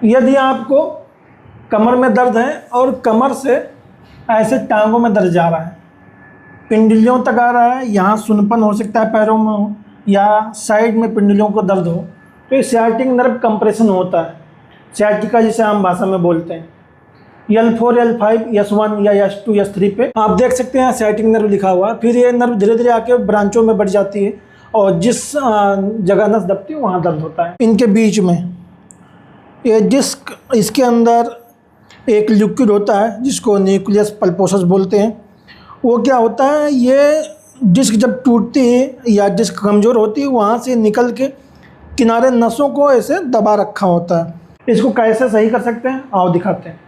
यदि आपको कमर में दर्द है और कमर से ऐसे टांगों में दर्द जा रहा है, पिंडलियों तक आ रहा है, यहाँ सुनपन हो सकता है पैरों में हो या साइड में पिंडलियों को दर्द हो, तो ये सियाटिक नर्व कंप्रेशन होता है, सियाटिका जिसे आम भाषा में बोलते हैं। L4, L5, S1 या S2, S3 पे आप देख सकते हैं सियाटिक नर्व लिखा हुआ है। फिर ये नर्व धीरे धीरे आके ब्रांचों में बढ़ जाती है और जिस जगह नस दबती है वहाँ दर्द होता है। इनके बीच में ये डिस्क, इसके अंदर एक लिक्विड होता है जिसको न्यूक्लियस पल्पोसस बोलते हैं। वो क्या होता है, ये डिस्क जब टूटती है या डिस्क कमज़ोर होती है, वहाँ से निकल के किनारे नसों को ऐसे दबा रखा होता है। इसको कैसे सही कर सकते हैं आओ दिखाते हैं।